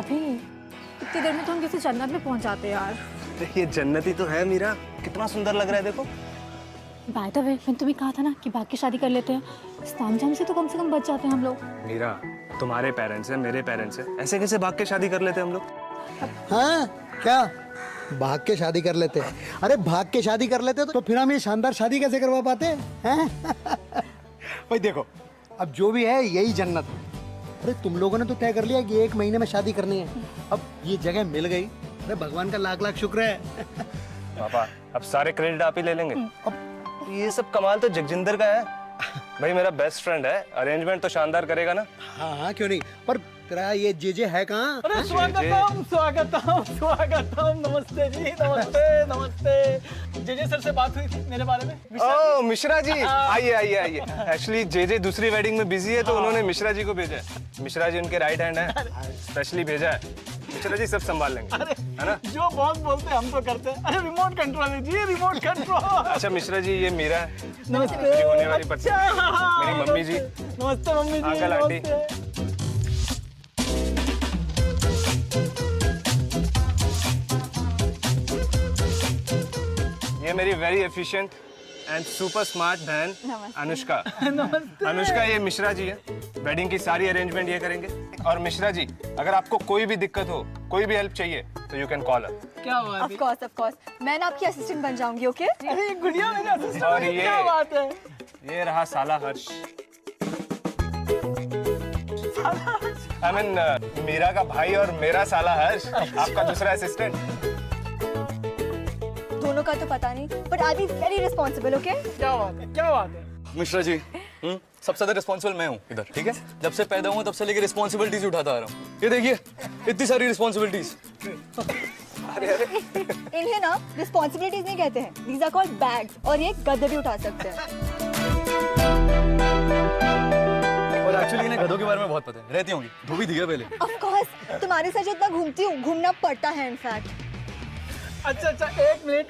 अभी इतनी देर में तो हम किसी जन्नत में पहुंच जाते यार। ये जन्नत ही तो है मीरा, कितना सुंदर लग रहा है देखो। बाय द वे मैंने तुम्हें कहा था ना कि भाग के शादी कर लेते हैं, इस तामझाम से तो कम बच जाते हैं हम लोग। मीरा, तुम्हारे पेरेंट्स हैं, मेरे पेरेंट्स हैं, ऐसे कैसे भाग के शादी कर लेते हम लोग? हाँ क्या भाग के शादी कर लेते? अरे भाग के शादी कर लेते तो फिर हम ये शानदार शादी कैसे करवा पाते हैं? भाई देखो, अब जो भी है यही जन्नत है। अरे तुम लोगों ने तो तय कर लिया कि 1 महीने में शादी करनी है, अब ये जगह मिल गई। अरे भगवान का लाख लाख शुक्र है। पापा अब सारे क्रेडिट आप ही ले लेंगे। अब ये सब कमाल तो जगजिंदर का है भाई, मेरा बेस्ट फ्रेंड है, अरेंजमेंट तो शानदार करेगा ना। हाँ हाँ क्यों नहीं, पर तेरा ये जे है कहाँ? अरे स्वागतम स्वागतम स्वागतम, नमस्ते जी, नमस्ते नमस्ते। जे सर से बात हुई थी मेरे बारे में। ओह मिश्रा जी, आइए आइए आइए। एक्चुअली जे दूसरी वेडिंग में बिजी है तो उन्होंने मिश्रा जी को भेजा है। मिश्रा जी उनके राइट हैंड है, स्पेशली भेजा है। मिश्रा जी सब संभाल लेंगे, है ना? जो बॉस बोलते हैं हम तो करते हैं। अरे रिमोट कंट्रोल है जी, रिमोट कंट्रोल। अच्छा मिश्रा जी, ये मीरा है, नमस्ते। मेरी होने वाली पत्नी, मेरी मम्मी जी। नमस्ते मम्मी जी। Uncle aunty. ये मेरी very efficient and super smart बहन अनुष्का। अनुष्का, ये मिश्रा जी है, वेडिंग की सारी अरेंजमेंट ये करेंगे। और मिश्रा जी, अगर आपको कोई भी दिक्कत हो, कोई भी हेल्प चाहिए तो यू कैन कॉल अस। क्या बात है? ऑफ कोर्स मैं ना आपकी असिस्टेंट बन जाऊंगी, ओके? अरे ये गुड़िया मेरी असिस्टेंट और है, ये- क्या बात है? ये रहा साला हर्ष। आई मीन मीरा का भाई और मेरा साला हर्ष, आपका दूसरा असिस्टेंट। दोनों का तो पता नहीं, but I be very responsible, okay? क्या बात है? क्या बात है? मिश्रा जी, सबसे ज्यादा रिस्पॉन्सिबल मैं हूँ इधर, ठीक है? जब से पैदा हुआ तब से लेकर रिस्पॉन्सिबिलिटीज उठाता आ रहा हूँ। ये देखिए, इतनी सारी रिस्पॉन्सिबिलिटीज। इन्हें ना रिस्पॉन्सिबिलिटीज नहीं कहते हैं, दीज आर कॉल्ड बैग्स, और ये गद्दे भी उठा सकते हैं। और एक्चुअली इन्हें गधों के बारे में बहुत पता है, रहती होंगी, धोबी थी पहले। ऑफ कोर्स तुम्हारे साथ जितना घूमती हूँ, घूमना पड़ता है इनफैक्ट। अच्छा अच्छा, एक मिनट।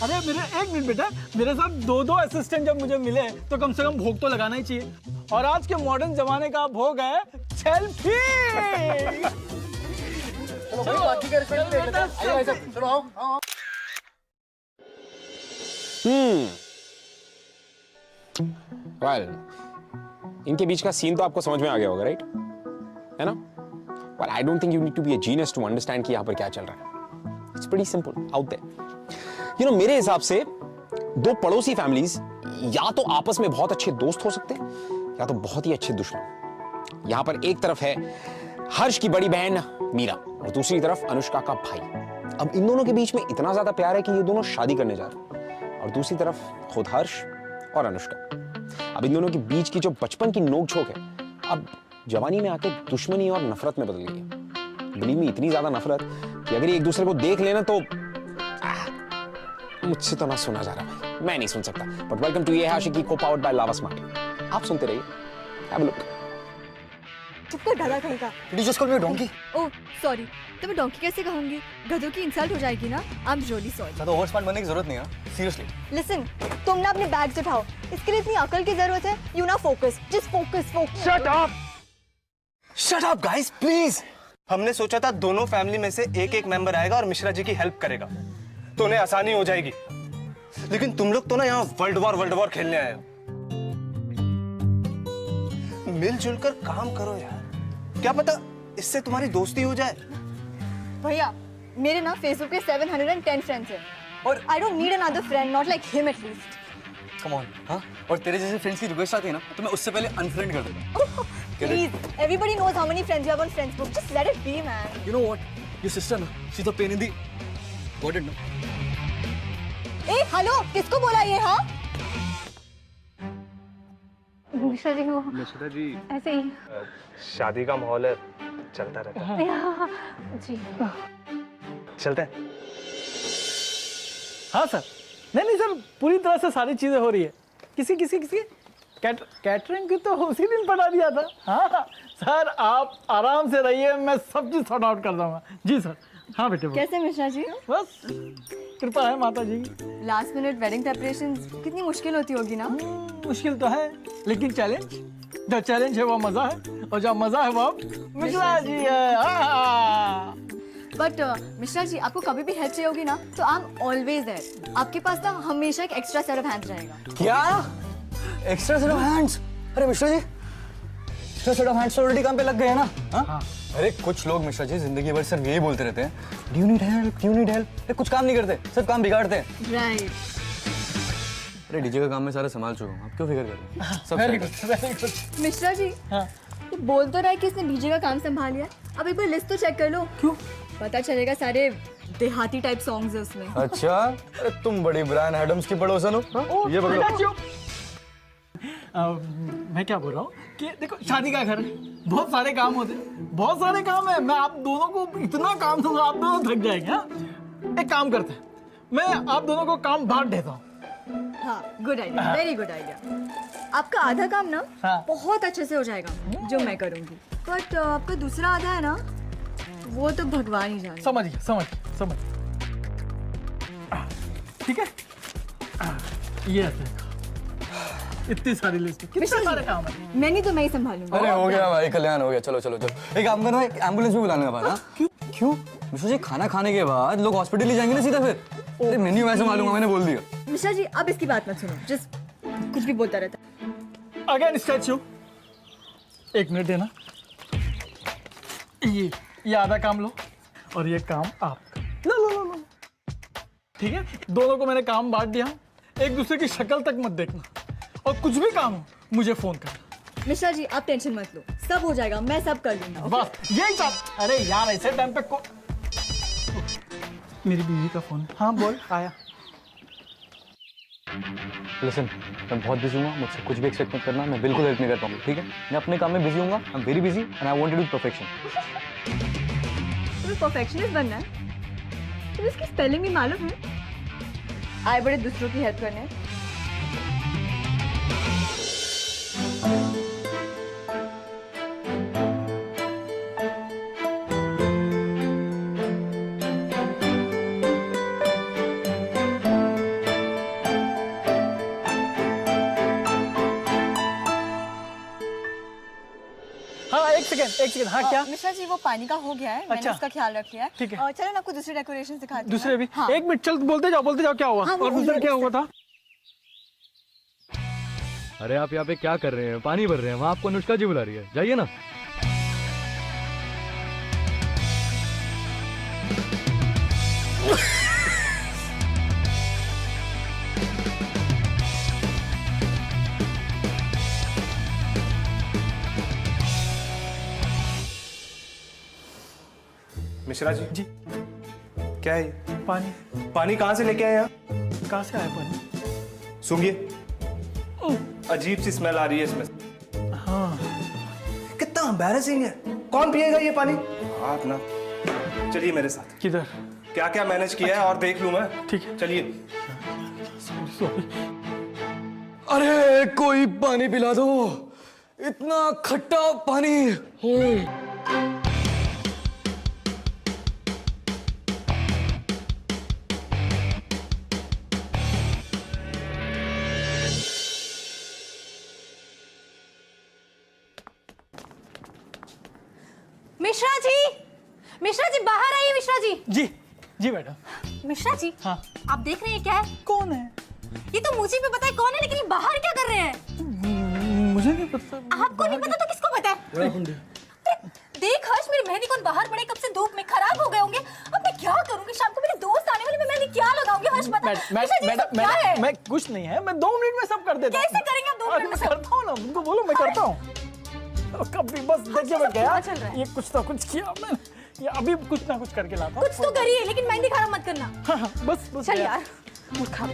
अरे मेरे 1 मिनट बेटा, मेरे साथ 2 असिस्टेंट जब मुझे मिले तो कम से कम भोग तो लगाना ही चाहिए। और आज के मॉडर्न जमाने का भोग है सेल्फी। चलो बाकी का रिस्पेक्ट ले लेते हैं। आइए भाई साहब, चलो आओ। वेल, इनके बीच का सीन तो आपको समझ में आ गया होगा, राइट? है ना? Well, I don't think you need to be a genius to understand कि यहाँ पर क्या चल रहा है। It's pretty simple out there. You know, मेरे हिसाब से 2 पड़ोसी फैमिलीज या तो आपस में बहुत अच्छे दोस्त हो सकते हैं या तो बहुत ही अच्छे दुश्मन। यहां पर एक तरफ है हर्ष की बड़ी बहन मीरा और दूसरी तरफ अनुष्का का भाई। अब इन दोनों के बीच में इतना ज्यादा प्यार है कि ये दोनों शादी करने जा रहे हैं, और दूसरी तरफ खुद हर्ष और अनुष्का। अब इन दोनों के बीच की जो बचपन की नोक-झोंक है, अब जवानी में आके दुश्मनी और नफरत में बदल गई है। बिलीव मी, इतनी ज्यादा नफरत कि अगर ये एक दूसरे को देख लेना तो मुझसे तो ना सुना जा रहा भाई, मैं नहीं सुन सकता। बट वेलकम टू ये आशिकी को पावर्ड बाय लावा स्मार्ट। आप सुनते रहिए, हैव अ लुक। चुप कर गधा कहीं का। Did you just call me a donkey? Oh sorry, तो मैं डोंकी कैसे कहूंगी? गधों की इंसल्ट हो जाएगी ना। I am really sorry. ज्यादा ओवर स्मार्ट बनने की जरूरत नहीं है, सीरियसली। लिसन, तुम ना अपने बैग्स उठाओ, इसके लिए इतनी अकल की जरूरत है? यू ना focus, just focus. Shut up guys please. हमने सोचा था दोनों फैमिली में से एक मेंबर आएगा और मिश्रा जी की हेल्प करेगा तो उन्हें आसानी हो जाएगी, लेकिन तुम लोग तो ना यहाँ वर्ल्ड वॉर खेलने आए हो। मिलजुल कर काम करो यार, क्या पता इससे तुम्हारी दोस्ती हो जाए। भैया, मेरे ना फेसबुक पे 710 फ्रेंड्स हैं, और I don't need another friend, not like him at least. Come on, हाँ? और तेरे जैसे फ्रेंड्स की रिक्वेस्ट आती है ना तो मैं उससे पहले अनफ्रेंड कर देता। Please, everybody knows how many friends you have on Facebook. Just let it be, man. You know what? Your sister ना, she's a pain in the... Got it ना? ए, हेलो, किसको बोला ये? हाँ? मिश्रा जी को मिश्रा जी ऐसे ही। शादी का माहौल है, चलता रहता है। जी चलते हैं। हाँ सर। नहीं सर, पूरी तरह से सारी चीजें हो रही है। किसी कैटरिंग की तो उसी दिन पढ़ा दिया था। हाँ सर, आप आराम से रहिए, मैं सब चीज सॉर्ट आउट कर दूंगा। जी सर। हाँ बेटे। कैसे मिश्रा जी? बस कृपा है माता जी। लास्ट मिनट वेडिंग प्रेपरेशंस कितनी मुश्किल होती होगी ना? मुश्किल तो है, लेकिन चैलेंज, जो चैलेंज है वो मजा है। और जब मजा है बाप मिश्रा जी है। बट मिश्रा जी, आपको कभी भी हेल्प चाहिए होगी ना तो आई एम ऑलवेज देयर। आपके पास ना हमेशा एक एक्स्ट्रा सेट ऑफ हैंड्स रहेगा। क्या एक्स्ट्रा सेट ऑफ हैंड्स? अरे Mishra ji, extra set of hands already काम पे लग गए हैं ना। हाँ? अरे कुछ लोग मिश्रा जी जिंदगी भर सिर्फ यही बोलते रहते हैं, do you need help, do you need help, कुछ काम नहीं करते, सिर्फ काम बिगाड़ते हैं। राइट। अरे डीजे का काम मैं सारा संभाल चुका हूँ, आप क्यों फिक्र कर रहे हैं? सब वेरी सही good very good. Mishra ji, ये बोल तो रहा है कि इसने डीजे का काम संभाल लिया। अब एक बार लिस्ट तो चेक कर लो। क्यों? पता चलेगा सारे देहाती टाइप सॉन्ग्स है उसमें। अच्छा, अरे तुम बड़ी ब्रायन एडम्स की पड़ोसन हो। हाँ? ये पकड़ो। मैं क्या बोल रहा हूँ कि देखो शादी का घर है, बहुत सारे काम होते हैं, बहुत सारे काम है। मैं आप दोनों को इतना काम दूंगा, आप दोनों थक जाएंगे। हाँ? एक काम करते हैं, मैं आप दोनों को काम बांट देता हूँ। हाँ, good idea, very good idea. आपका आधा काम ना बहुत अच्छे से हो जाएगा जो मैं करूँगी, बट आपका दूसरा आधा है ना, वो तो भगवान ही जाने। समझ गया। ठीक है, ये ऐसे इतनी सारी लिस्ट, कितने सारे काम है। मैंने तो मैं ही संभालूंगा। अरे हो गया भाई, कल्याण हो गया। चलो चलो चलो, एक काम करना, एक एम्बुलेंस भी बुलाने का बात। हाँ? क्यों? मिश्रा जी, खाना खाने के बाद लोग हॉस्पिटल ही जाएंगे ना सीधा फिर। अरे मेन्यू वैसे मालूम है, मैंने बोल दिया। मिश्रा जी, अब इसकी बात मत सुनो, जस्ट कुछ भी बोलता रहता। अगेन स्टैच्यू, एक मिनट देना। ये आधा काम लो और ये काम आप लो। ठीक है, दोनों को मैंने काम बांट दिया। एक दूसरे की शक्ल तक मत देखना, और कुछ भी काम हो मुझे फोन करना। मिश्रा जी, आप टेंशन मत लो, सब हो जाएगा, मैं सब कर लूंगा। बस यही काम। अरे यार, ऐसे टाइम पे को मेरी बीवी का फोन है। हाँ बोल, आया। लिसन, मैं बहुत बिजी हूँ, मुझसे कुछ भी एक्सपेक्ट मत करना, मैं बिल्कुल हेल्प नहीं कर पाऊंगा। ठीक है, मैं अपने काम में बिजी हूँ, I am very busy and I want to do perfection. तुम्हें परफेक्शनिस्ट बनना है? तुम्हें इसकी स्पेलिंग भी मालूम है? आए बड़े दूसरों की हेल्प करने। हाँ एक सेकंड। हाँ क्या? मिश्रा जी, वो पानी का हो गया है, मैंने अच्छा। उसका ख्याल रख लिया है। ठीक है। चलो ना, आपको दूसरे डेकोरेशन दिखाती हूँ। दूसरे भी? हाँ। एक मिनट, चल बोलते जाओ क्या हुआ। हाँ, वो और दूसरा क्या हुआ था? अरे आप यहाँ पे क्या कर रहे हैं? पानी भर रहे हैं, वहाँ आपको अनुष्का जी बुला रही है, जाइए ना। मिश्रा जी, क्या है ये? पानी। पानी कहाँ से लेके आए यहाँ? कहाँ से आया पानी? सूंघिए, अजीब सी स्मेल आ रही है इसमें। हाँ। कितना एम्बैरेसिंग है। कौन पिएगा ये पानी? आप ना, चलिए मेरे साथ। किधर? क्या क्या मैनेज किया है और देख लूं मैं। ठीक है। चलिए। सॉरी। अरे कोई पानी पिला दो, इतना खट्टा पानी। मिश्रा जी बाहर आइए। मिश्रा जी। जी मैडम। मिश्रा जी, हाँ। आप देख रहे हैं क्या है? कौन है? ये तो मुझे भी पता है कौन है, लेकिन ये बाहर क्या कर रहे हैं? मुझे नहीं पता। आपको नहीं पता तो किसको पता है? देख हर्ष, मेरी मेहंदी कौन बाहर पड़े, कब से धूप में खराब हो गए होंगे। अब मैं क्या करूंगी? शाम को मेरे दोस्त आने वाले, मैं मेहंदी क्या लगाऊंगी? हर्ष बता। मिश्रा जी, ये सब क्या है? मैं कुछ नहीं है, मैं 2 मिनट में सब कर देता हूँ। कैसे करेंगे आप 2 मिनट में मैं सब? करता हूँ ना, उनको बोलो मैं करता हूँ। कभी बस देखिए मैं गया, क्या चल रहा है? ये कुछ ना कुछ किया मैंने, ये अभी कुछ ना कुछ करके लाता हूँ। कुछ तो करिए, लेकिन मेहंदी खराब मत करना। हाँ, बस चल गया। यार, मूर्खा।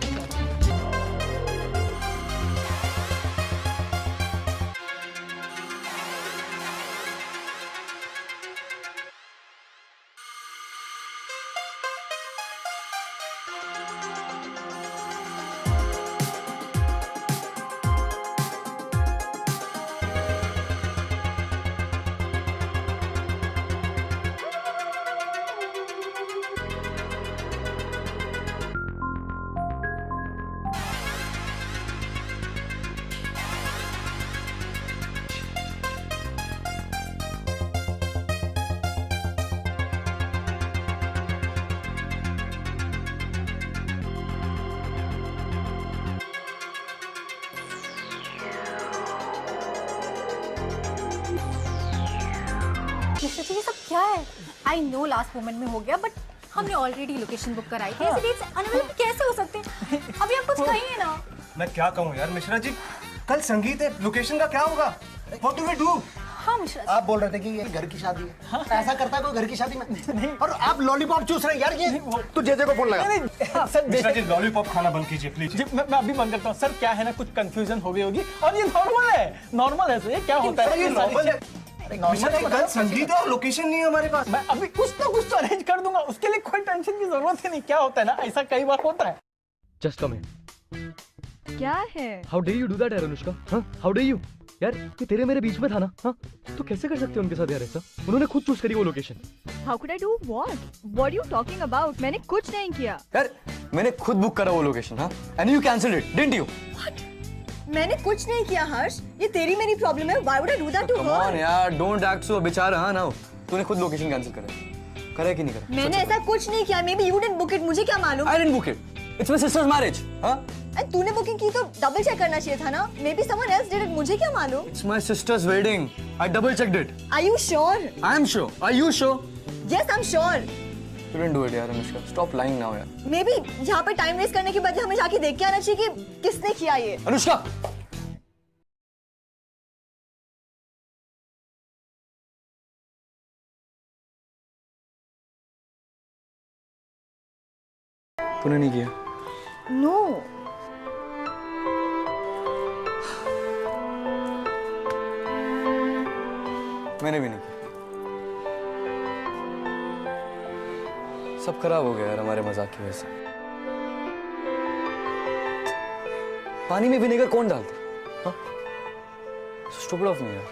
मिश्रा जी ये सब क्या है? आई नो लास्ट मोमेंट में हो गया, बट हमने ऑलरेडी लोकेशन बुक कराई थी। ऐसे डेट्स अनअवेलेबल कैसे हो सकते हैं? अभी आप कुछ कहिए ना। मैं क्या कहूँ यार मिश्रा जी, कल संगीत है, लोकेशन का क्या होगा? What do we do? हाँ मिश्रा जी। आप बोल रहे थे कि ये घर की शादी है, ऐसा करता है कोई घर की शादी में? और आप लॉलीपॉप चूस रहे हैं यार। ये तू जेजे को फोन लगा। सर मिश्रा जी लॉलीपॉप खाना बंद कीजिए प्लीज। जी मैं अभी बंद करता हूँ सर। क्या है ना, कुछ कंफ्यूजन हो गई होगी और ये नॉर्मल है सर। ये क्या होता है? ये नॉर्मल है मिश्रा जी, कल संगीत है और लोकेशन नहीं है हमारे पास। मैं अभी कुछ ना कुछ तो अरेंज कर दूंगा, उसके लिए कोई टेंशन की जरूरत ही नहीं। क्या होता है ना, ऐसा कई बार होता है। Just come here. क्या है? How day you do that यार अनुष्का? हाँ हाउ डे यू यार, ये तेरे मेरे बीच में था ना। हाँ तो कैसे कर सकते हो उनके साथ यार ऐसा? उन्होंने खुद चूज करी वो location. How could I do what? What are you talking about? मैंने कुछ नहीं किया। यार मैंने खुद बुक करा वो लोकेशन। हाँ and you cancelled it, didn't you? मैंने कुछ नहीं किया हर्ष, ये तेरी मेरी प्रॉब्लम है। Why would I do that to come her? On यार, डोंट एक्ट सो बेचारा। हाँ ना, तूने खुद लोकेशन कैंसिल करा कि नहीं करा? मैंने ऐसा कुछ नहीं किया। Maybe you didn't book it, मुझे क्या मालूम? I didn't book it. It's my sister's marriage. हाँ? And तूने बुकिंग की तो डबल चेक करना चाहिए था ना। Maybe someone else did it, मुझे क्या मालूम? It's my sister's wedding. I double checked it. Are you sure? I am sure. Are you sure? Yes, I'm sure. You didn't do it यार Anushka. Stop lying now यार. Maybe यहाँ पे time waste करने के बदले हमें जाके देख के आना चाहिए कि किसने किया ये। अनुष्का. तूने नहीं किया? No. मैंने भी नहीं किया। सब खराब हो गया यार हमारे मजाक की वजह से। पानी में विनेगर कौन डालता? हाँ? स्टूपिड ऑफ मी यार।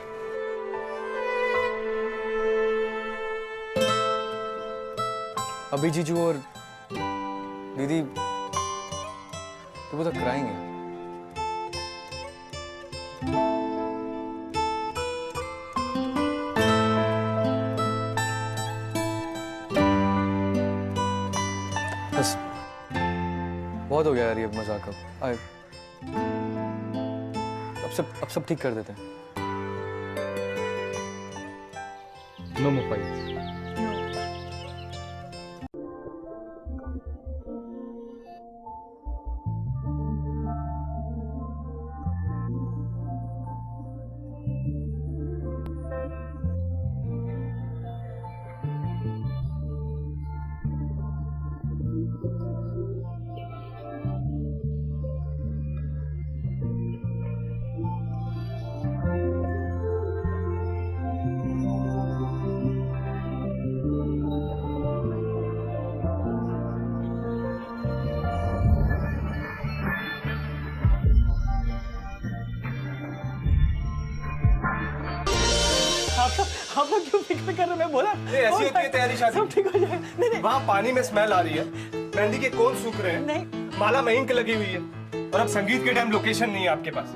अभी जीजू और दीदी तो क्राइंग है। बस बहुत हो गया यार ये मजाक। अब सब ठीक कर देते हैं। नो मोर फाइट्स। आप लोग क्यों फिक्र कर रहे हो? मैं बोला ऐसी होती है तैयारी शादी। सब ठीक हो जाएगा। नहीं वहाँ पानी में स्मेल आ रही है, मेहंदी के कोन सूख रहे हैं, नहीं। माला में इंक लगी हुई है, और अब संगीत के टाइम लोकेशन नहीं है आपके पास।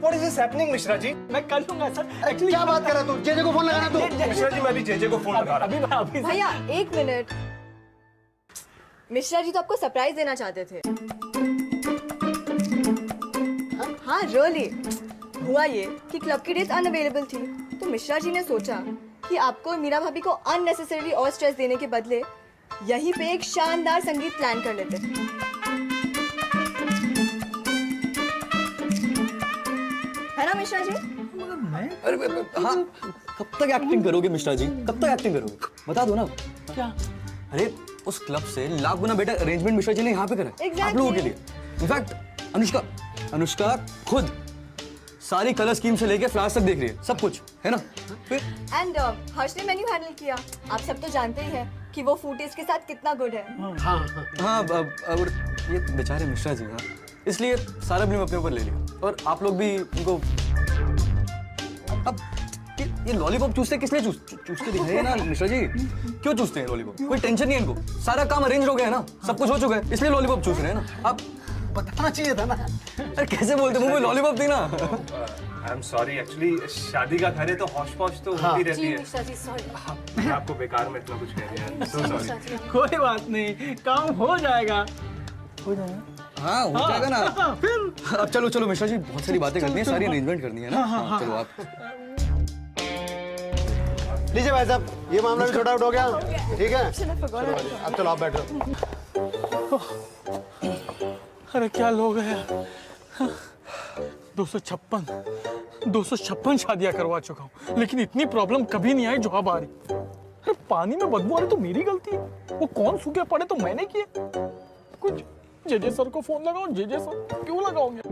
What is this happening, Mishra ji? मैं कर लूंगा सर। एक्चुअली क्या बात कर रहा तू? जेजे को फोन लगाना तू। मिश्रा जी मैं भी जेजे को फोन लगा रहा हूँ। अभी भैया एक मिनट। मिश्रा जी तो आपको सरप्राइज देना चाहते थे। हाँ रियली। हुआ ये कि क्लब की डेट अनअवेलेबल थी, तो मिश्रा जी ने सोचा कि आपको और मीरा भाभी को अननेसेसरी और स्ट्रेस देने के बदले यहीं पे एक शानदार संगीत प्लान कर लेते। है ना मिश्रा जी? अरे हाँ, कब तक एक्टिंग करोगे मिश्रा जी? कब तक एक्टिंग करोगे? बता दो ना। क्या? अरे उस क्लब से लाख गुना बेटर अरेंजमेंट मिश्रा जी ने यहाँ पे करा है। Exactly. आप लोगों के लिए। इनफैक्ट अनुष्का खुद सारी कलर स्कीम से लेके फ्लावर्स तक देख रही है, सब कुछ है ना। फिर एंड हर्ष ने मेन्यू हैंडल किया। आप सब तो जानते ही हैं कि वो फूटेज के साथ कितना गुड है। हाँ और ये बेचारे मिश्रा जी, हाँ इसलिए सारा ब्लेम अपने ऊपर ले लिया। और आप लोग भी इनको अब ये लॉलीपॉप चूसते किसने चूसते दिखाई ना मिश्रा जी? क्यों चूसते हैं लॉलीपॉप? कोई टेंशन नहीं है इनको, सारा काम अरेंज हो गया है ना, सब कुछ हो चुका है, इसलिए लॉलीपॉप चूस रहे हैं ना। आप बताना चाहिए था ना। अरे कैसे बोलते मुंह में लॉलीपॉप थी ना। आई एम सॉरी, एक्चुअली शादी का घर है तो हौश पौश तो होती रहती है। मिश्रा जी सॉरी। मैं आपको बेकार में इतना कुछ कह दिया। So sorry. कोई बात नहीं, काम हो जाएगा। हो जाएगा। हाँ हो जाएगा ना। फिर अब चलो मिश्रा जी, बहुत सारी बातें करनी है, सारी अरेंजमेंट करनी है ना। हाँ, चलो आप लीजिए भाई साहब, ये मामला भी छोटा आउट हो गया, ठीक है? अब चलो आप बैठो। अरे क्या लोग हैं यार। 256 शादियां करवा चुका हूँ, लेकिन इतनी प्रॉब्लम कभी नहीं आई जो अब आ रही। अरे पानी में बदबू आ रही तो मेरी गलती है, वो कौन सूखे पड़े तो मैंने किए। कुछ जेजे सर को फोन लगाओ, जेजे सर क्यों लगाओगे?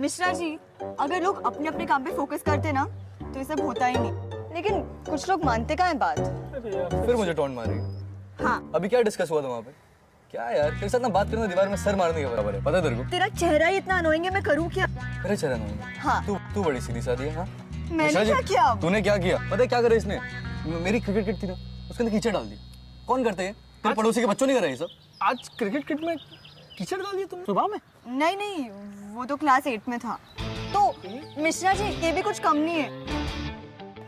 मिश्रा जी, अगर लोग अपने अपने काम पे फोकस करते ना तो ये सब होता ही नहीं, लेकिन कुछ लोग मानते का है बात। फिर मुझे टोन मार रही। हाँ, अभी क्या डिस्कस हुआ था वहाँ पे? क्या यार, तेरे साथ ना बात करना दीवार में सर मारने के बराबर है, पता है तेरे को? तेरा चेहरा ही इतना अनोइंग है, मैं करूँ क्या? मेरा चेहरा नहीं है। हाँ। तू बड़ी सीधी सादी है। हाँ, मैंने क्या किया? तूने क्या किया पता है? क्या करा इसने? मेरी क्रिकेट किट थी ना, उसके अंदर कीचड़ डाल दी। कौन करते हैं? तेरे पड़ोसी के बच्चों नहीं कर रहे हैं सब? आज क्रिकेट किट में कीचड़ डाल दिया तुमने सुबह में? नहीं, वो तो क्लास 8 में था। तो मिश्रा जी, ये भी कुछ कम नहीं है।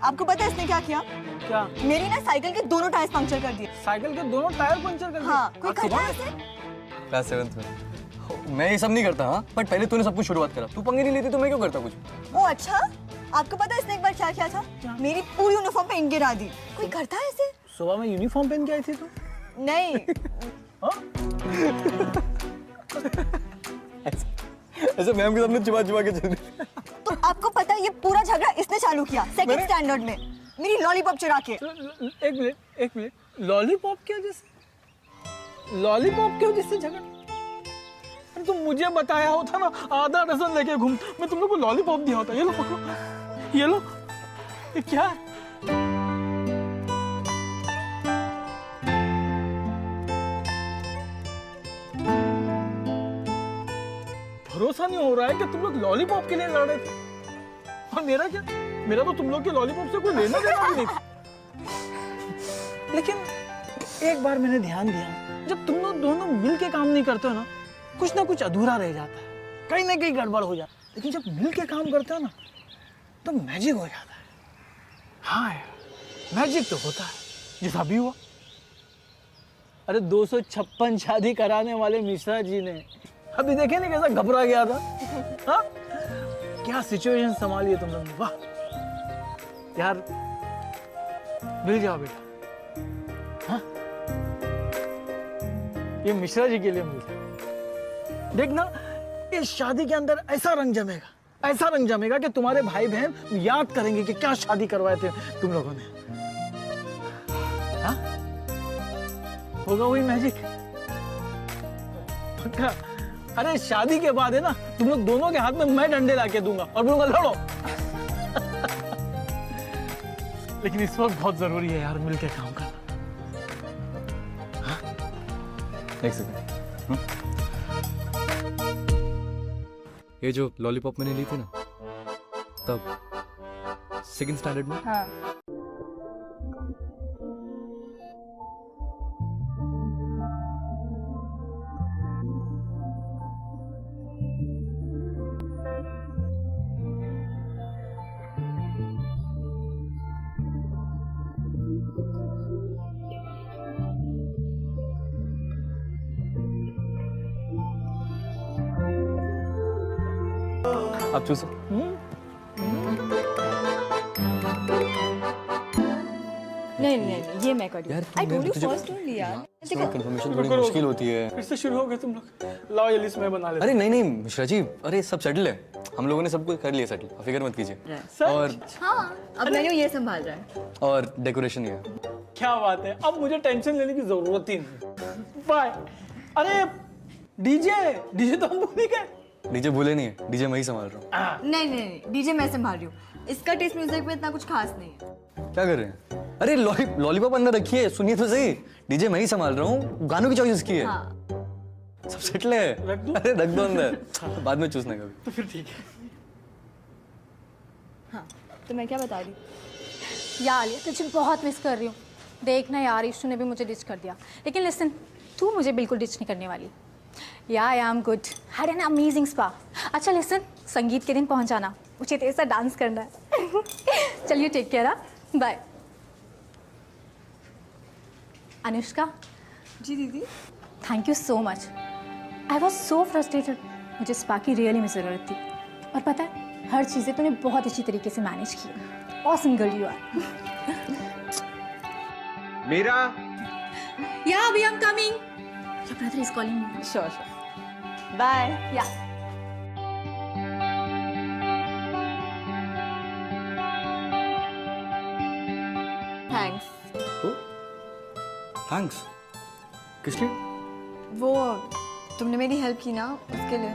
आपको पता है इसने क्या किया? क्या? मेरी ना साइकिल के दोनों टायर पंक्चर कर दिए। साइकिल के दोनों टायर पंचर कर दिए? हाँ, कोई आज करता सुबह है में? ऐसे? क्लास 7th में। मैं ये सब नहीं करता। हाँ, बट पहले तूने सब कुछ शुरुआत करा। तू पंगे नहीं लेती तो मैं क्यों करता कुछ? ओ अच्छा, आपको पता है इसने एक बार क्या किया था? मेरी पूरी यूनिफॉर्म पे इंक गिरा दी। कोई करता है ऐसे? सुबह में यूनिफॉर्म पहन के आई थी तू? नहीं। ऐसे मैम के सामने चिपा के चल रही। तो आपको पता है ये पूरा झगड़ा इसने चालू किया सेकंड स्टैंडर्ड में, मेरी लॉलीपॉप चुरा के। एक मिनट, लॉलीपॉप की वजह से? लॉलीपॉप की वजह से झगड़ा? अरे तुम मुझे बताया होता ना, आधा डजन लेके घूम, मैं तुम लोग को लॉलीपॉप दिया होता। ये लो पकड़ो, ये लो। ये क्या है? भरोसा नहीं हो रहा है कि तुम लोग लॉलीपॉप के लिए लड़ रहे थे। और मेरा क्या? मेरा तो तुम लोग के लॉलीपॉप से कोई लेना देना भी नहीं था। लेकिन एक बार मैंने ध्यान दिया, जब तुम लोग दोनों मिल के काम नहीं करते हो ना, कुछ ना कुछ अधूरा रह जाता है, कहीं ना कहीं गड़बड़ हो जाता है। लेकिन जब मिल के काम करते हो ना, तो मैजिक हो जाता है। हाँ यार, मैजिक तो होता है, जैसा भी हुआ। अरे 256 शादी कराने वाले मिश्रा जी ने अभी देखे नहीं कैसा घबरा गया था। हाँ, क्या सिचुएशन संभाली है तुम लोगों ने। वाह यार, मिल जाओ बेटा। हाँ, ये मिश्रा जी के लिए मिल जाओ। देखना, इस शादी के अंदर ऐसा रंग जमेगा कि तुम्हारे भाई बहन याद करेंगे कि क्या शादी करवाए थे तुम लोगों ने। हाँ, होगा वही मैजिक पक्का। अरे शादी के बाद है ना, तुम लोग दोनों के हाथ में मैं डंडे लाके दूंगा और बोलूंगा लड़ो। लेकिन इस वक्त बहुत जरूरी है यार मिलके काम करना। हाँ? एक सेकंड। ये जो लॉलीपॉप मैंने ली थी ना, तब सेकंड स्टैंडर्ड में। हाँ। आप चूसो। नहीं, ये मैं करूँ। यार, I told you तुझे- first only यार। देखो, कंफर्मेशन थोड़ी मुश्किल होती है। फिर से शुरू हो गए तुम लोग। लाओ ये लिस्ट मैं बना लेता अरे नहीं मिश्रा जी, अरे सब सेटल है। हम लोगों ने सब कुछ कर लिया सेटल, फिक्र मत कीजिए। सच? और हाँ, अब मेन्यू ये संभाल रहा है। और डेकोरेशन ये है। हूँ। क्या बात है, अब मुझे टेंशन लेने की जरूरत ही नहीं। बाय। अरे डीजे तो हम भूल ही गए। डीजे भूले नहीं है, डीजे मैं ही संभाल रहा हूँ। नहीं, डीजे मैं संभाल रही हूँ। इसका टेस्ट म्यूजिक में इतना कुछ खास नहीं है। क्या कर रहे हैं? अरे लॉलीपॉप अंदर रखिए, सुनिए तो सही। डीजे मैं ही संभाल रहा हूँ, गानों की चॉइस इसकी है। हाँ। सब सेटल है। रख दूं? अरे रख दो अंदर, बाद में चूसना कभी। तो फिर ठीक है। हाँ, तो मैं क्या बता रही? यार आलिया, तुझे बहुत मिस कर रही हूँ। देखना यार, ईशू ने भी मुझे डिच कर दिया। लेकिन लिसन, तू मुझे बिल्कुल डिच नहीं करने वाली। या I am good, had an amazing spa. अच्छा लिसन, संगीत के दिन पहुँच जाना, मुझे तेरे साथ डांस करना है। चलिए, टेक केयर। बाय। अनुष्का। जी दीदी। Thank you so much. I was so frustrated. मुझे स्पा की रियली में ज़रूरत थी। और पता है, हर चीज़ें तूने बहुत अच्छी तरीके से मैनेज की। Awesome girl you are. Meera, yeah अभी I am coming. Your brother is calling me. Sure sure, bye. Yeah thanks. Thanks. किस लिए? वो तुमने मेरी हेल्प की ना, उसके लिए।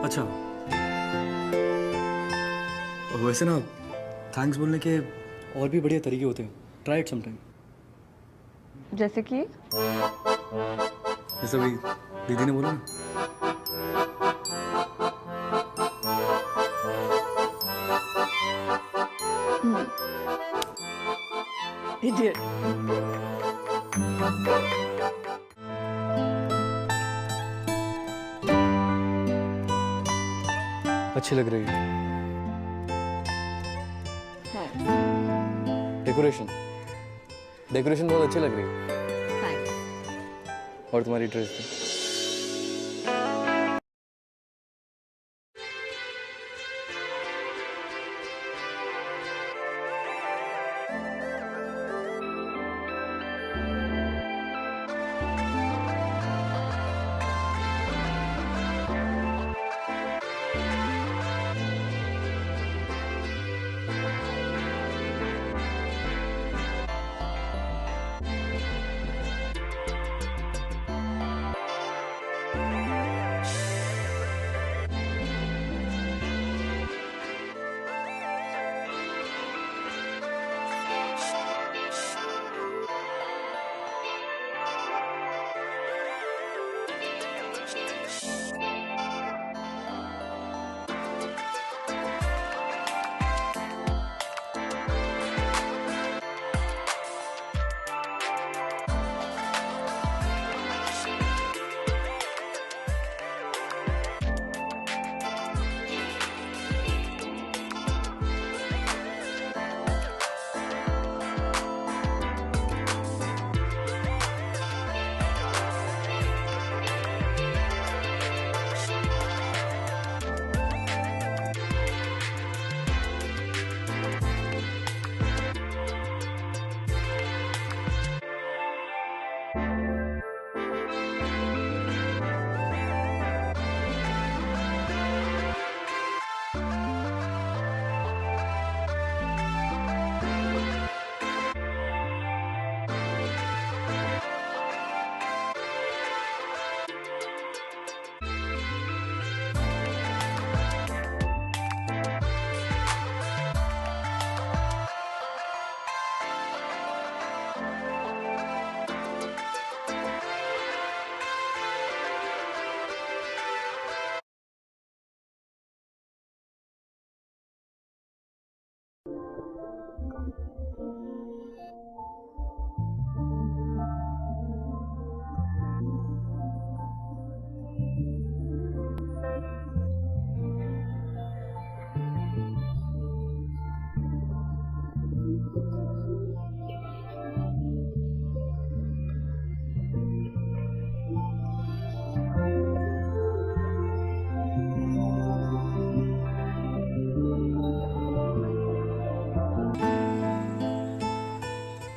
अच्छा, वैसे ना थैंक्स बोलने के और भी बढ़िया तरीके होते हैं। Try it sometime. जैसे कि जैसे भाई दीदी ने बोला ना। इडियट। अच्छी लग रही है। डेकोरेशन बहुत अच्छी लग रही है। थैंक्स। और तुम्हारी ड्रेस भी।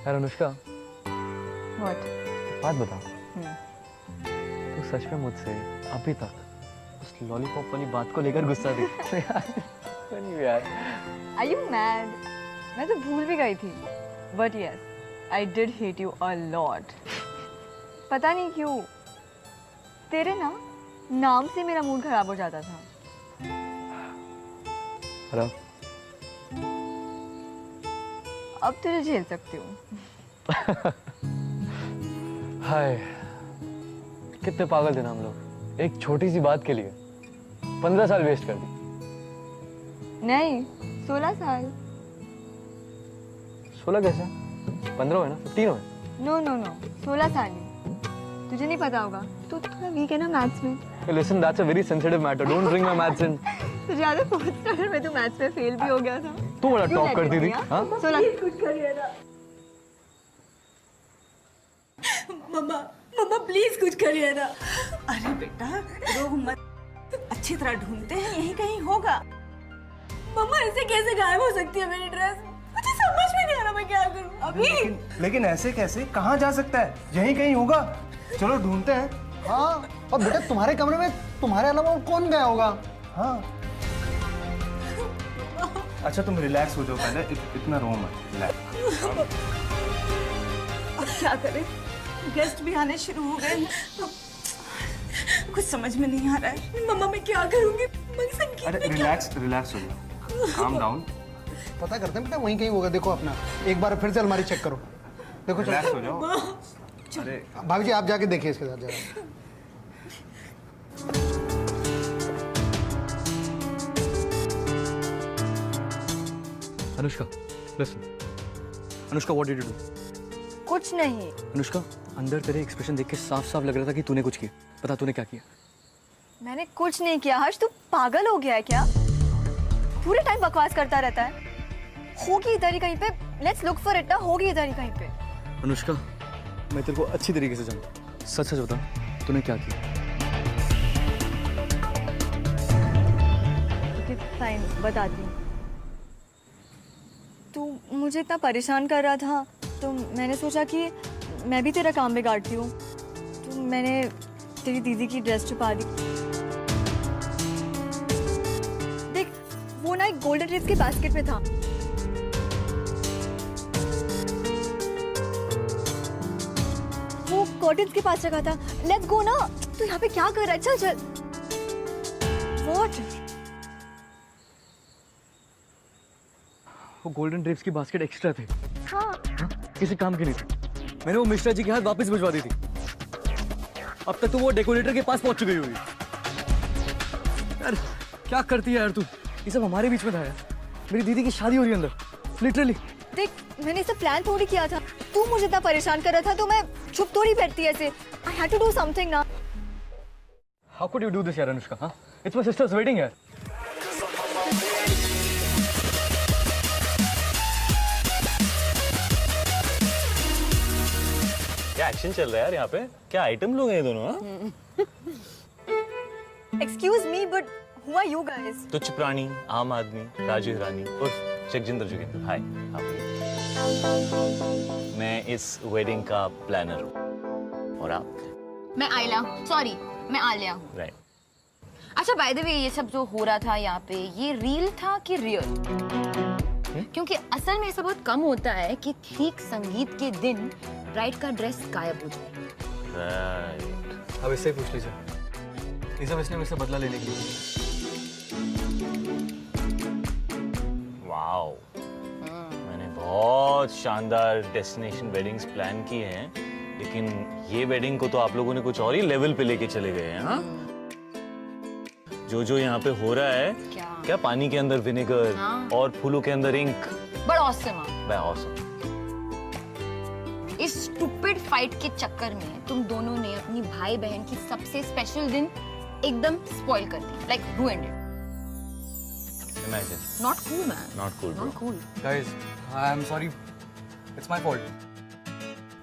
यार अनुष्का, व्हाट? बात बता। तू सच में मुझसे अभी तक उस लॉलीपॉप वाली बात को लेकर गुस्सा थी? यार Are you mad? मैं तो भूल भी गई थी। But yes, I did hate you a lot. पता नहीं क्यों, तेरे ना नाम से मेरा मूड खराब हो जाता था। अब तुझे झेल सकती हूँ। हाय, कितने पागल थे ना हम लोग, एक छोटी सी बात के लिए 15 साल वेस्ट कर दी। नहीं, 16 साल। 16 कैसे? 15 है ना, 15 है। नो नो नो, 16 साल ही। तुझे नहीं पता होगा, तू तो थोड़ा वीक है ना मैथ्स में। Listen, that's a very sensitive matter. Don't bring my maths in. तुझे याद है 4th स्टैंडर्ड में तू मैथ्स में फेल भी हो गया था। तू बड़ा टॉप करती थी। हाँ? 16 कुछ करिए ना। मम्मा मम्मा प्लीज कुछ करिए ना। अरे बेटा रो मत, अच्छी तरह ढूंढते हैं, यहीं कहीं होगा। मम्मा ऐसे कैसे गायब हो सकती है मेरी ड्रेस? मुझे समझ में नहीं आ रहा मैं क्या करूं अभी। लेकिन ऐसे कैसे? कहाँ जा सकता है? यहीं कहीं होगा। चलो ढूंढते हैं। हाँ, और बेटा तुम्हारे कमरे में तुम्हारे अलावा और कौन गया होगा? हाँ। अच्छा तुम रिलैक्स हो जाओ पहले, इतना रो मत, रिलैक्स। अब क्या करें? गेस्ट भी आने शुरू हो गए हैं। अब कुछ समझ में नहीं आ रहा है। मम्मा मैं क्या करूंगी? अरे रिलैक्स हो जाओ, काम डाउन। पता करते हैं बेटा, वहीं कहीं होगा। देखो अपना, एक बार फिर से अलमारी चेक करो। देखो रिलैक्स हो जाओ। अरे भाभी जी आप जाके देखिए इसके साथ जरा। Anushka, listen. Anushka, what did you do? कुछ नहीं। अनुष्का, अंदर तेरे एक्सप्रेशन देख के साफ साफ लग रहा था कि तूने कुछ किया। बता तूने क्या किया? मैंने कुछ नहीं किया। हर्ष तू पागल हो गया है क्या? पूरे टाइम बकवास करता रहता है। होगी इधर ही कहीं पे। लेट्स लुक फॉर इट ना, होगी इधर ही कहीं पे। अनुष्का, मैं तेरे को अच्छी तरीके से जानता। सच सच बता, तूने क्या किया? ओके फाइन, बताती हूँ। तू मुझे इतना परेशान कर रहा था तो मैंने सोचा कि मैं भी तेरा काम बिगाड़ती हूँ। तो मैंने तेरी दीदी की ड्रेस छुपा दी। देख वो ना एक गोल्डन ड्रेस के बास्केट में था। वो कर्टन्स के पास रखा था। लेट्स गो ना। तू यहाँ पे क्या कर रहा है? चल चल। What? वो गोल्डन ड्रेप्स की बास्केट एक्स्ट्रा थे। हाँ। किसी काम की नहीं थी। मैंने वो मिश्रा जी के हाथ वापस भिजवा दी थी। अब तक तो वो डेकोरेटर के पास पहुंच चुकी होगी। यार क्या करती है यार तू? ये सब हमारे बीच में था यार। मेरी दीदी की शादी हो रही है अंदर, लिटरली। देख मैंने इसे प्लान थोड़ी किया था। तू मुझे इतना परेशान कर रहा था तो मैं चुप थोड़ी बैठती ऐसे। I had to do something ना। How could you do this यार अनुष्का? हाँ? It's my sister's wedding यार। क्या एक्शन चल रहा है यार यहाँ पे? क्या आइटम लोग हैं ये दोनों? हाँ? Excuse me, but who are you guys? तुच्छ प्राणी, आम आदमी, राजू हिरानी उर्फ जगजिंदर जोगिंदर। हाय, मैं इस वेडिंग का प्लानर हूँ। और आप? मैं आयला, सॉरी मैं आलिया हूँ। राइट। अच्छा बाय द वे ये सब जो हो रहा था यहाँ पे, ये रियल था कि रियल? क्योंकि असल में ऐसा बहुत कम होता है कि ठीक संगीत के दिन ब्राइड का ड्रेस गायब हो जाए। राइट। अब इससे पूछ लीजिए, ये सब इसने मुझसे बदला लेने के लिए। वाओ, मैंने बहुत शानदार डेस्टिनेशन वेडिंग्स प्लान की हैं, लेकिन ये वेडिंग को तो आप लोगों ने कुछ और ही लेवल पे लेके चले गए हैं। हाँ? जो यहाँ पे हो रहा है, क्या पानी के अंदर विनेगर और फूलों के अंदर इंक। बड़ा ऑसम है। बड़ा ऑसम। इस स्टूपिड फाइट के चक्कर में तुम दोनों ने अपनी भाई बहन की सबसे स्पेशल दिन एकदम स्पॉइल कर दी, like ruined it. Imagine. Not cool, man. Not cool, bro. Not cool. Guys, I am sorry. It's my fault.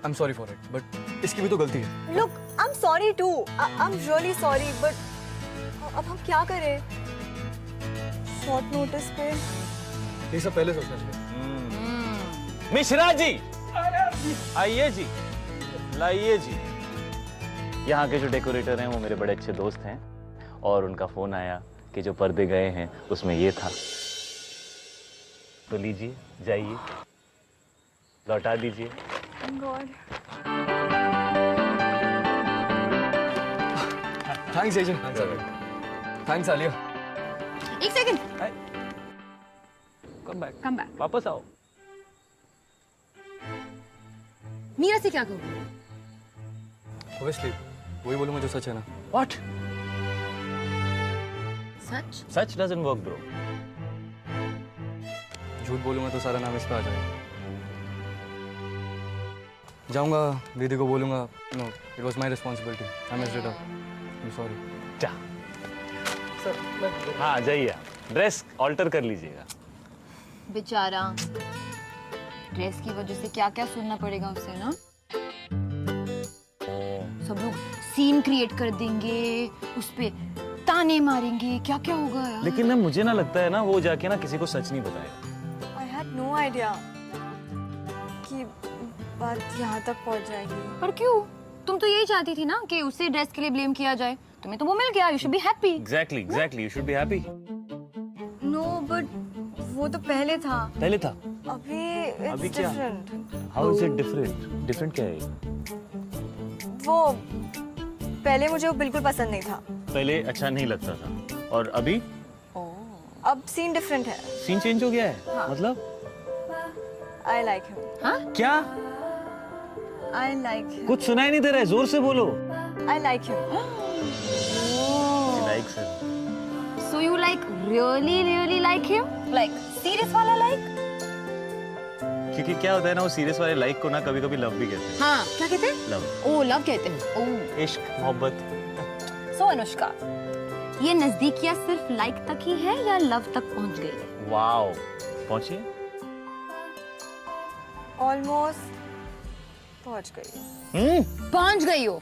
I'm sorry for it, but इसकी भी तो गलती है। Look, I'm sorry too. I'm really sorry, but अब हम क्या करें? Short notice पे। ये सब पहले सोचना चाहिए। मिश्रा जी, आइए जी, लाइए जी। यहाँ के जो डेकोरेटर हैं वो मेरे बड़े अच्छे दोस्त हैं, और उनका फोन आया कि जो पर्दे गए हैं उसमें ये था। तो लीजिए, जाइए, लौटा दीजिए। Thanks agent. थैंक्स आलिया। एक second. Come back. Come back. वापस आओ। मीरा से क्या कहूँ? Obviously, वही बोलूँगा जो सच है ना। What? Such? Such doesn't work, bro. झूठ बोलूँगा तो सारा नाम इस पे आ जाएगा। जाऊँगा, दीदी को बोलूँगा, no, it was my responsibility. I messed it up. I'm sorry. जा। हाँ, जाइए। ड्रेस ऑल्टर कर लीजिएगा। बेचारा, ड्रेस की वजह से क्या क्या सुनना पड़ेगा उसे ना। सब लोग सीन क्रिएट कर देंगे, उस पे ताने ताने मारेंगे, क्या क्या होगा यार। लेकिन ना मुझे ना लगता है ना वो जाके ना किसी को सच नहीं बताएगा। I had no idea कि बात यहाँ तक पहुँच जाएगी। पर क्यों? तुम तो यही चाहती थी ना कि उसे ड्रेस के लिए ब्लेम किया जाए। तुम्हें तो वो मिल गया, you should be happy. Exactly, you should be happy. No, but वो तो पहले था। पहले था। अभी क्या? different। How is it different? Different क्या है? वो पहले मुझे वो बिल्कुल पसंद नहीं था। पहले अच्छा नहीं लगता था और अभी अब सीन डिफरेंट है। सीन चेंज हो गया है। हाँ। मतलब I like him। हाँ? क्या? I like him। कुछ सुनाई नहीं दे रहा है, जोर से बोलो। I like him। Likes him। So you like really like him? Like serious वाला like? क्योंकि क्या होता है ना वो सीरियस वाले लाइक को ना कभी कभी लव भी कहते हैं। हाँ, क्या कहते हैं? लव। ओह, लव कहते हैं। ओह। इश्क, मोहब्बत। So अनुष्का, ये नजदीकियां सिर्फ लाइक तक ही है या लव तक पहुंच गई है? वाओ, पहुंची? Almost पहुंच गई। पहुंच गई हो?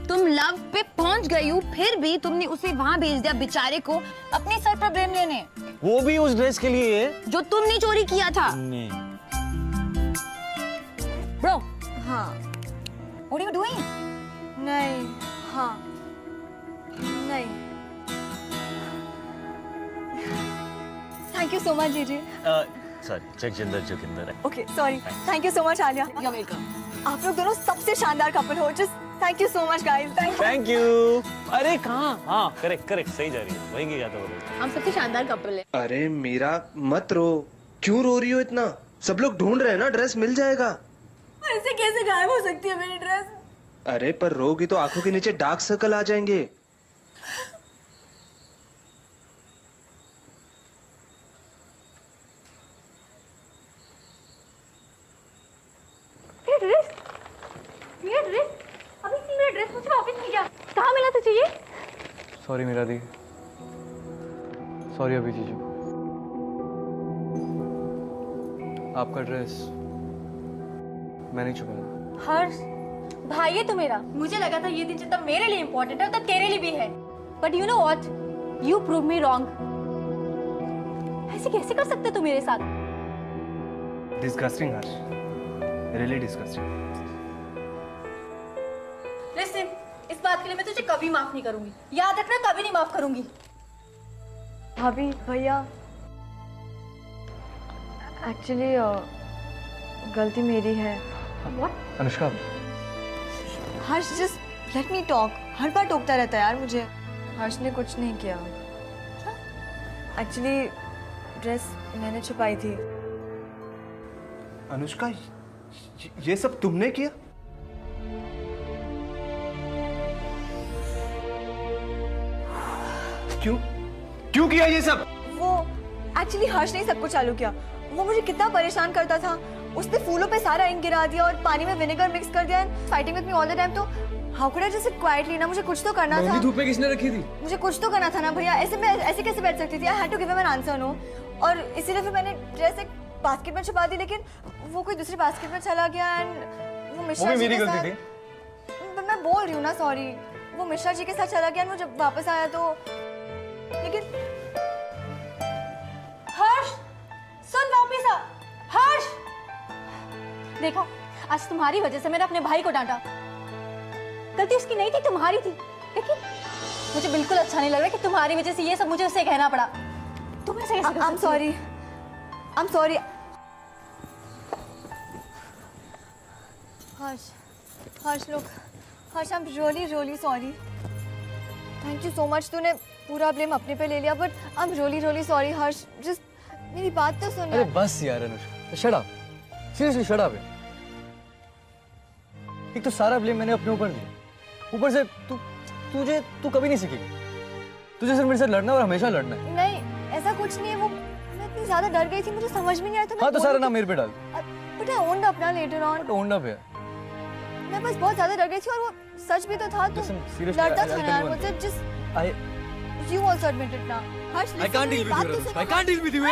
तुम लव पे पहुंच गई हो, फिर भी तुमने उसे वहां भेज दिया बेचारे को अपने सर पर ब्लेम लेने। वो भी उस ड्रेस के लिए जो तुमने चोरी किया था। ब्रो। हाँ। What are you doing? नहीं। हाँ। नहीं। Thank you so much, जीजी। सॉरी, जगजिंदर जोगिंदर है। Okay, sorry. Thank you so much, Alia. You're welcome. आप लोग दोनों सबसे शानदार कपल हो। Just thank you so much, guys. Thank you. Thank you. अरे कहाँ? हाँ, करेक्ट, सही जा रही है। वही गया था वो लोग। हम सबसे शानदार कपल है। अरे मीरा मत रो, क्यों रो रही हो इतना? सब लोग ढूंढ रहे हैं ना, ड्रेस मिल जाएगा। ऐसे कैसे गायब हो सकती है मेरी ड्रेस? अरे पर रोगी तो आंखों के नीचे डार्क सर्कल आ जाएंगे। मेरा ड्रेस अभी से मेरा ड्रेस मुझे वापस नहीं गया। कहाँ मिला तुझे ये? सॉरी मीरा दी, सॉरी अभी जीजू। आपका ड्रेस मैंने छुपाया। हर्ष, भाई है तू मेरा। मुझे लगा था ये दिन जितना मेरे लिए इम्पोर्टेंट है उतना तेरे लिए भी है। But you know what, you prove me wrong. ऐसे कैसे कर सकते तू मेरे साथ? डिस्गस्टिंग हर्ष, रियली डिस्गस्टिंग। लिसन, इस बात के लिए मैं तुझे कभी माफ नहीं करूंगी। याद रखना, कभी नहीं माफ करूंगी। भाभी, भैया, एक्चुअली गलती मेरी है। What? Anushka, Harsh just let me talk. हर बार टोकता रहता है यार मुझे। हर्ष ने कुछ नहीं किया। एक्चुअली ड्रेस मैंने छुपाई थी। अनुष्का, ये सब तुमने किया? क्यों किया ये सब? वो एक्चुअली हर्ष ने सब कुछ चालू किया। वो मुझे कितना परेशान करता था। उसने फूलों पे सारा इंक गिरा दिया और पानी में विनेगर मिक्स कर दिया। Fighting with me all the time. तो how could I just sit quietly ना? मुझे कुछ तो करना था। धूप में किसने रखी थी? मुझे कुछ तो करना था ना भैया। ऐसे मैं ऐसे कैसे बैठ सकती थी? I had to give him an answer, no. और इसीलिए फिर मैंने ड्रेस एक बास्केट में छुपा दी, लेकिन वो कोई दूसरी बास्केट में चला गया। एंड वो मिश्रा जी के साथ, मैं बोल रही हूँ ना, सॉरी, वो मिश्रा जी के साथ चला गया। मुझे वापस आया तो, लेकिन हर्ष, सुन, वापस आ। हर्ष, देखो, आज तुम्हारी वजह से मैंने अपने भाई को डांटा। गलती उसकी नहीं थी, तुम्हारी थी। लेकिन मुझे बिल्कुल अच्छा नहीं लग रहा कि तुम्हारी वजह से ये सब मुझे उससे कहना पड़ा। तुम ऐसे कैसे कर सकती हो? I'm sorry. हर्ष लोग, हर्ष, I'm really sorry. Thank you so much. तूने पूरा ब्लेम अपने पे ले लिया, but I'm really sorry, Harsh. Just मेरी बात तो सुन। अरे बस यार Anushka, shut up, seriously shut up. एक तो सारा ब्लेम मैंने अपने ऊपर लिया, ऊपर से तू कभी नहीं सीखेगी। तुझे सिर्फ मेरे साथ लड़ना और हमेशा लड़ना है। नहीं, ऐसा कुछ नहीं है। वो मैं इतनी ज्यादा डर गई थी, मुझे समझ में नहीं आया था। हाँ तो सारा नाम मेरे पे डाल। But I owned up ना later on. owned up है। मैं बस बहुत ज्यादा डर गई थी और वो सच भी तो था। तू डरता था ना मुझसे। Just you also admit it now. Harsh, I can't deal with you, Anushka. I can't deal with you.